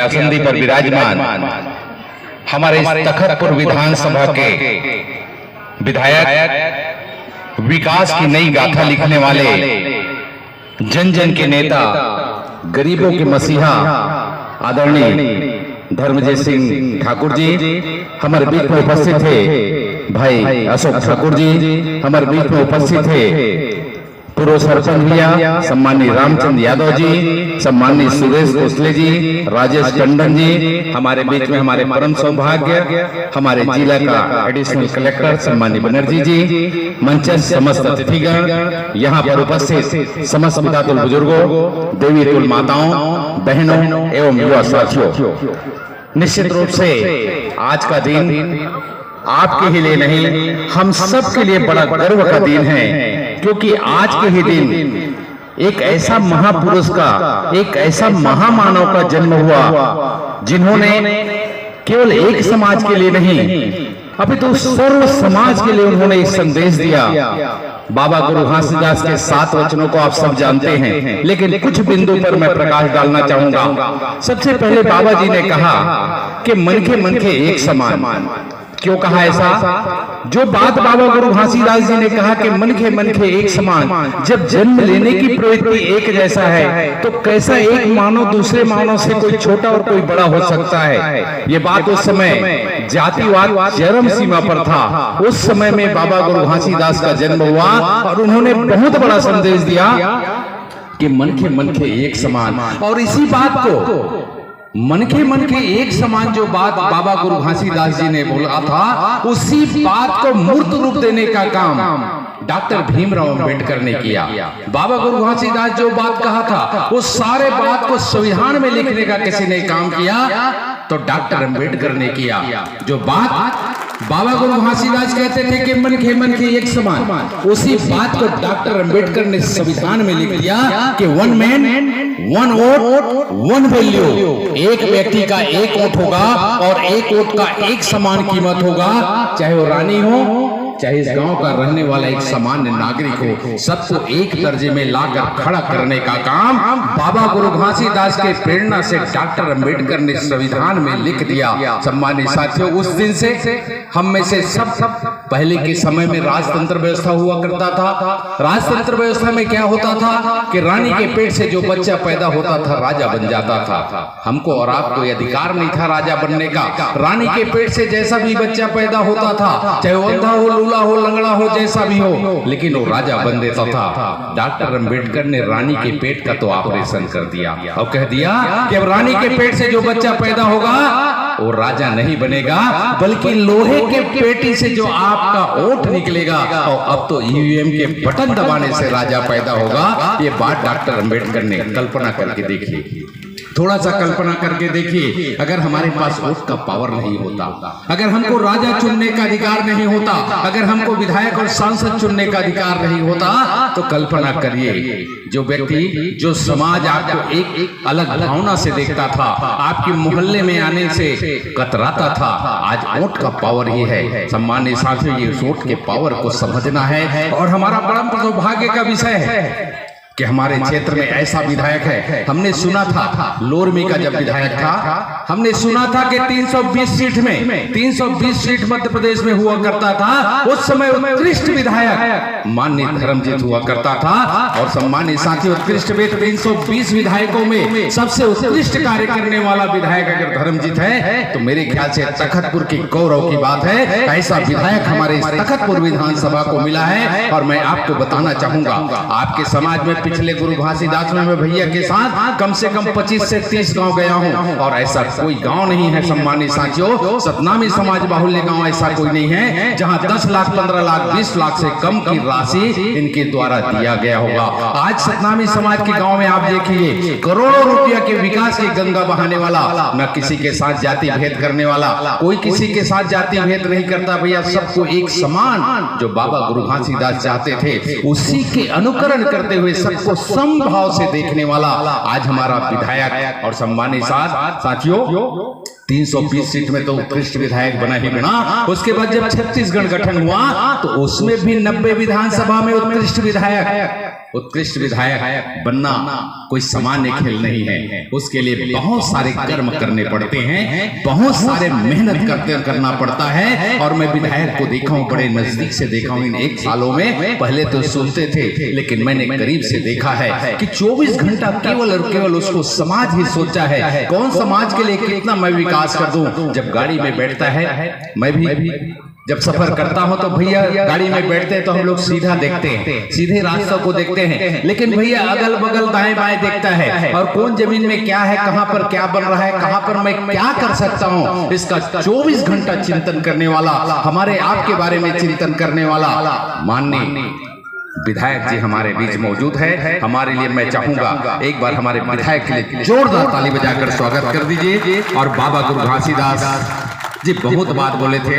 आसंदी पर विराजमान हमारे इस तखतपुर विधानसभा के विधायक, विकास की नई गाथा लिखने वाले, जन जन के नेता, गरीबों के मसीहा आदरणीय धर्मजय सिंह ठाकुर जी हमारे बीच में उपस्थित थे। भाई अशोक ठाकुर जी हमारे बीच में उपस्थित थे। पूर्व सरपंच भैया सम्मानित रामचंद्र यादव जी, सम्मानित सुरेश भोसले जी, राजेश टंडन जी हमारे बीच में, हमारे परम सौभाग्य हमारे जिला का एडिशनल कलेक्टर सम्मानित बनर्जी जी, मंचन समस्त अतिथिगण, यहाँ पर उपस्थित समस्त पितातुल बुजुर्गों, देवी तुल माताओं, बहनों एवं युवा साथियों, निश्चित रूप से आज का दिन आपके ही लिए नहीं, हम सब के लिए बड़ा गर्व का दिन है, क्योंकि आज के ही दिन एक ऐसा महापुरुष का, एक ऐसा महामानव का जन्म हुआ जिन्होंने केवल एक समाज के लिए नहीं, अभी तो सर्व समाज के लिए उन्होंने एक संदेश दिया। बाबा गुरु घासीदास के 7 वचनों को आप सब जानते हैं, लेकिन कुछ बिंदु पर मैं प्रकाश डालना चाहूंगा। सबसे पहले बाबा जी ने कहा कि मन के एक समान। क्यों कहा ऐसा? जो बात बाबा गुरु घासीदास जी ने कहा कि मन के एक समान, जब जन्म लेने की प्रवृत्ति एक जैसा है तो कैसा एक मानव दूसरे मानव से कोई छोटा और कोई बड़ा हो सकता है? ये बात उस समय जातिवाद चरम सीमा पर था। उस समय में बाबा गुरु घासीदास का जन्म हुआ और उन्होंने बहुत बड़ा संदेश दिया कि मन के एक समान। और इसी बात को मन के एक समान जो बात बाबा गुरु घासीदास जी ने बोला था, उसी बात को मूर्त रूप देने का काम डॉक्टर भीमराव अंबेडकर ने किया। बाबा गुरु घासीदास जो बात कहा था, उस सारे बात को संविधान में लिखने का किसी ने काम किया तो डॉक्टर अंबेडकर ने किया। जो बात बाबा गुरु घासीदास कहते थे कि मन के एक समान, उसी बात को डॉक्टर अंबेडकर ने संविधान में लिख दिया कि 1 मैन 1 वोट 1 वैल्यू, एक व्यक्ति का एक वोट होगा और एक वोट का एक समान कीमत होगा, चाहे वो रानी हो, चाहे इस गांव का रहने वाला एक सामान्य नागरिक हो, सबको एक दर्जे में लाकर खड़ा करने का काम बाबा गुरु घासीदास के प्रेरणा से डॉक्टर अंबेडकर ने संविधान में लिख दिया। सम्मानित साथियों, उस दिन से हम में से सब पहले के समय में राजतंत्र व्यवस्था हुआ करता था। राजतंत्र व्यवस्था में क्या होता था कि रानी के पेट से जो बच्चा पैदा होता था राजा बन जाता था। हमको और आपको अधिकार नहीं था राजा बनने का। रानी के पेट से जैसा भी बच्चा पैदा होता था, चाहे वो अंधा हो, लूला हो, लंगड़ा हो, जैसा भी हो, लेकिन वो राजा बन देता था। डॉक्टर अंबेडकर ने रानी के पेट का तो ऑपरेशन कर दिया और कह दिया कि अब रानी के पेट से जो बच्चा पैदा होगा वो राजा नहीं बनेगा, बल्कि लोहे के पेटी से जो आपका ओट निकलेगा, और अब तो ईवीएम के बटन दबाने से राजा पैदा होगा। ये बात डॉक्टर अंबेडकर ने कल्पना करके देखी। थोड़ा सा कल्पना करके देखिए, अगर हमारे पास वोट का पावर नहीं होता, अगर हमको राजा चुनने का अधिकार नहीं होता, अगर हमको विधायक और सांसद चुनने का अधिकार नहीं होता, तो कल्पना करिए जो व्यक्ति, जो समाज आपको एक अलग भावना से देखता था, आपके मोहल्ले में आने से कतराता था, आज वोट का पावर ही है। सम्मानित साथियों, ये वोट के पावर को समझना है और हमारा परम सौभाग्य का विषय है कि हमारे क्षेत्र में ऐसा विधायक है। हमने सुना था लोरमी का जब विधायक था, हमने सुना था कि 320 सीट में 320 सीट मध्य प्रदेश में हुआ करता था। उस समय उत्कृष्ट विधायक माननीय धर्मजीत हुआ करता था। और सम्मानित साथियों, उत्कृष्ट 320 विधायकों में सबसे उत्कृष्ट कार्य करने वाला विधायक अगर धर्मजीत है तो मेरे ख्याल से तखतपुर की गौरव की बात है। ऐसा विधायक हमारे तखतपुर विधानसभा को मिला है। और मैं आपको बताना चाहूंगा, आपके समाज में पिछले गुरु घासीदास में मैं भैया के साथ कम से कम 25 से 30 गांव गया हूं और ऐसा कोई गांव नहीं है सम्मानित साथियों, सतनामी समाज बाहुल्य गांव ऐसा कोई नहीं है जहां 10 लाख 15 लाख 20 लाख से कम की राशि इनके द्वारा दिया गया होगा। आज सतनामी समाज के गांव में आप देखिए, करोड़ों रुपया के विकास की गंगा बहाने वाला, न किसी के साथ जाति भेद करने वाला, कोई किसी के साथ जाति भेद नहीं करता भैया, सबको एक समान जो बाबा गुरु घासीदास चाहते थे उसी के अनुकरण करते हुए सबको समभाव से देखने वाला आज हमारा विधायक। और सम्मानित साथियों, 320 सीट में तो उत्कृष्ट विधायक बना ही बना। उसके बाद जब छत्तीसगढ़ गठन हुआ तो उसमें भी 90 विधानसभा में उत्कृष्ट विधायक उत्कृष्ट विधायक बनना कोई सामान्य खेल नहीं है। उसके लिए बहुत सारे कर्म करने पड़ते हैं, बहुत सारे मेहनत करना पड़ता है। और मैं विधायक को देखा हूँ, बड़े नजदीक से देखा हूँ इन 1 सालों में। पहले तो सुनते थे, लेकिन मैंने करीब से देखा है कि 24 घंटा केवल और केवल उसको समाज ही सोचा है, कौन समाज के लिए कितना मैं विकास कर दूं। जब गाड़ी में बैठता है, मैं भी जब सफर करता हूं तो भैया गाड़ी में बैठते हैं तो हम लोग सीधा देखते हैं, सीधे रास्तों को देखते हैं। लेकिन भैया अगल बगल दाएं बाएं देखता है, और कौन जमीन में क्या है, कहां पर क्या बन रहा है, कहां पर मैं क्या कर सकता हूं, इसका 24 घंटा चिंतन करने वाला, हमारे आपके बारे में चिंतन करने वाला माननीय विधायक जी हमारे बीच मौजूद है। हमारे लिए मैं चाहूंगा एक बार हमारे विधायक के लिए जोरदार ताली बजाकर स्वागत कर दीजिए। और बाबा गुरु घासीदास जी बहुत बात बोले थे,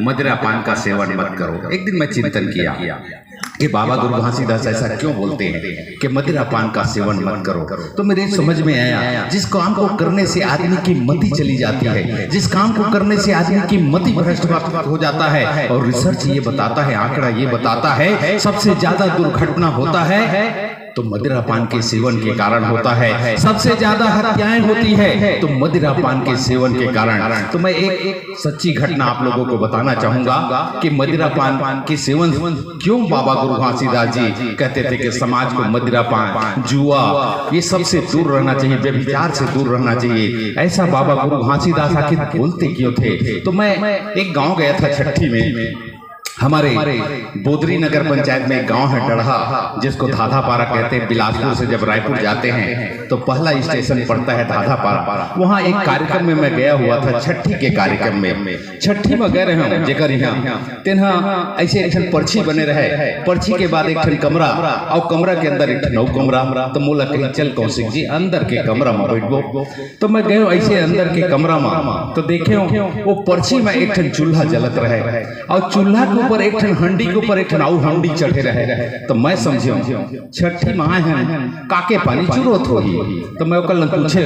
मदिरा पान का सेवन मत करो। एक दिन मैं चिंतन किया कि बाबा गुरु घासीदास ऐसा क्यों बोलते हैं कि मदिरा पान का सेवन मत करो। तो मेरे समझ में आया, जिस काम को करने से आदमी की मति चली जाती है, जिस काम को करने से आदमी की मति भ्रष्ट हो जाता है, और रिसर्च ये बताता है, आंकड़ा ये बताता है, सबसे ज्यादा दुर्घटना होता है तो मदिरा पान के सेवन के कारण होता है। सबसे ज्यादा हत्याएं होती है तो मदिरा पान के सेवन के कारण। तो मैं एक सच्ची घटना आप लोगों को बताना चाहूंगा कि मदिरा पान के सेवन क्यों बाबा गुरु घासीदास जी कहते थे कि समाज को मदिरा पान, जुआ, ये सबसे दूर रहना चाहिए, व्यभिचार से दूर रहना चाहिए। ऐसा बाबा गुरु घासीदास आखिर बोलते क्यों थे? तो मैं एक गाँव गया था छठी में। हमारे बोदरी नगर पंचायत में एक गांव है डढ़ा, जिसको धाधापारा कहते हैं। बिलासपुर से जब रायपुर जाते हैं तो पहला स्टेशन पड़ता है धाधापारा। वहां एक कार्यक्रम में मैं गया हुआ था, छठी के कार्यक्रम में। छठी में गए रहे जेकर यहाँ तेना ऐसे एक पर्ची बने रहे, पर्ची के बाद एक कमरा, और कमरा के अंदर एक नौ कमरा। तो मोला कहीं चल कौशिक जी अंदर के कमरा में बैठबो। तो मैं गए ऐसे अंदर के कमरा में, तो देखे वो पर्ची में एक चूल्हा जलत रहे, और चूल्हा के ऊपर एक हंडी के ऊपर एक आउ हंडी चढ़े रहे। तो मैं समझियो छठी माँ है, काके पानी चुरोत होगी। तो मैं ओकर पूछे,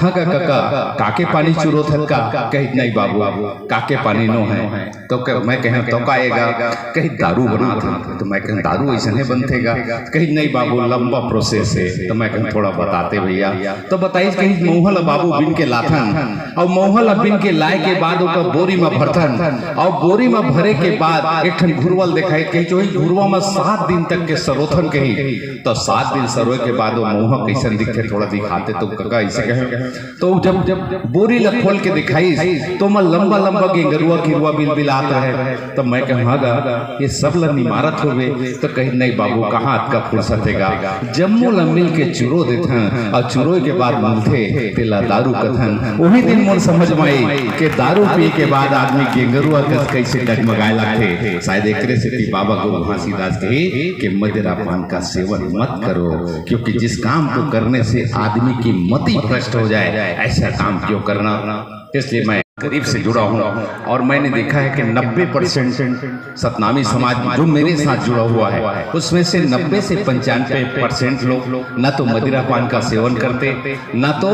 हाँ काका काके पानी चुरोत है का? कही नहीं बाबू, काके पानी नो है। तो मैं कहे तो काएगा, कहीं दारू बना था। तो मैं कहे दारू ऐसे नहीं बनतेगा। कहीं नहीं बाबू, लंबा प्रोसेस है। तो मैं कहे थोड़ा बताते भैया। तो बताइए, कहीं मोहल बाबू बिन के लाथन, और मोहल बिन के लाए के बाद ओकर बोरी में भरथन, और बोरी में भरे के बाद एक घुरवल दिखाई, कही जो घुरवा में 7 दिन तक के सरोथन कही। तो 7 दिन सरोए के बाद वो मुंह कैसे दिखे, थोड़ा दिखाते तो कका ऐसे कहे। तो जब बोरी ला खोल के दिखाई तो मैं लंबा लंबा गेंगरुआ गिरुआ बिलबिलात रहे। तो मैं कहूँगा ये सब ला निमारत हो गए। तो कहीं नहीं बाबू, कहाँ आपका फुर्सत हैगा, जम्मू ला मिल के चुरो देथन, और चुरो के बाद मिलते तेला दारू कथन। वही दिन मोर समझ में आई कि दारू पी के बाद आदमी गेंगरुआ कैसे डगमगाए लगते। शायद एक से बाबा गुरु घासीदास कहे कि मदिरा पान का सेवन मत करो, क्योंकि जिस काम को करने से आदमी की मति भ्रष्ट हो जाए, ऐसा काम क्यों करना। इसलिए मैं करीब से जुड़ा हूँ, और मैंने देखा है कि 90% सतनामी समाज जो मेरे साथ जुड़ा हुआ है, उसमें से 90 से 95% लोग न तो मदिरा पान का सेवन करते, न तो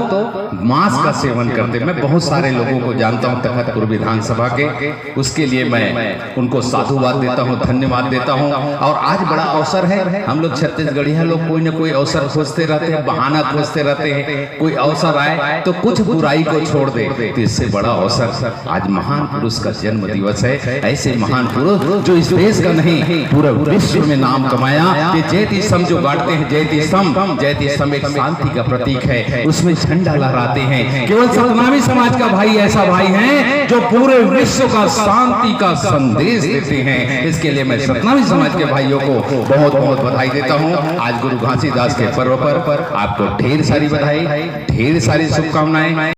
मांस का सेवन करते। मैं बहुत सारे लोगों को जानता हूँ तखतपुर विधानसभा के। उसके लिए मैं उनको साधुवाद देता हूँ, धन्यवाद देता हूँ। और आज बड़ा अवसर है, हम लोग छत्तीसगढ़िया लोग कोई न कोई अवसर खोजते रहते हैं, बहाना खोजते रहते हैं। कोई अवसर आए तो कुछ बुराई को छोड़ दे, तो इससे बड़ा आज महान पुरुष का जन्म दिवस है। ऐसे महान पुरुष जो इस देश का नहीं पूरे विश्व में नाम कमाया। कि जयति सम जो गाड़ते हैं, जयति सम एक शांति का प्रतीक है, उसमें झंडा लहराते हैं। केवल सतनामी समाज का भाई ऐसा भाई है जो पूरे विश्व का शांति का संदेश देते हैं। इसके लिए मैं सतनामी समाज के भाइयों को बहुत बहुत बधाई देता हूँ। आज गुरु घासीदास के पर्व पर आपको ढेर सारी बधाई, ढेर सारी शुभकामनाएं।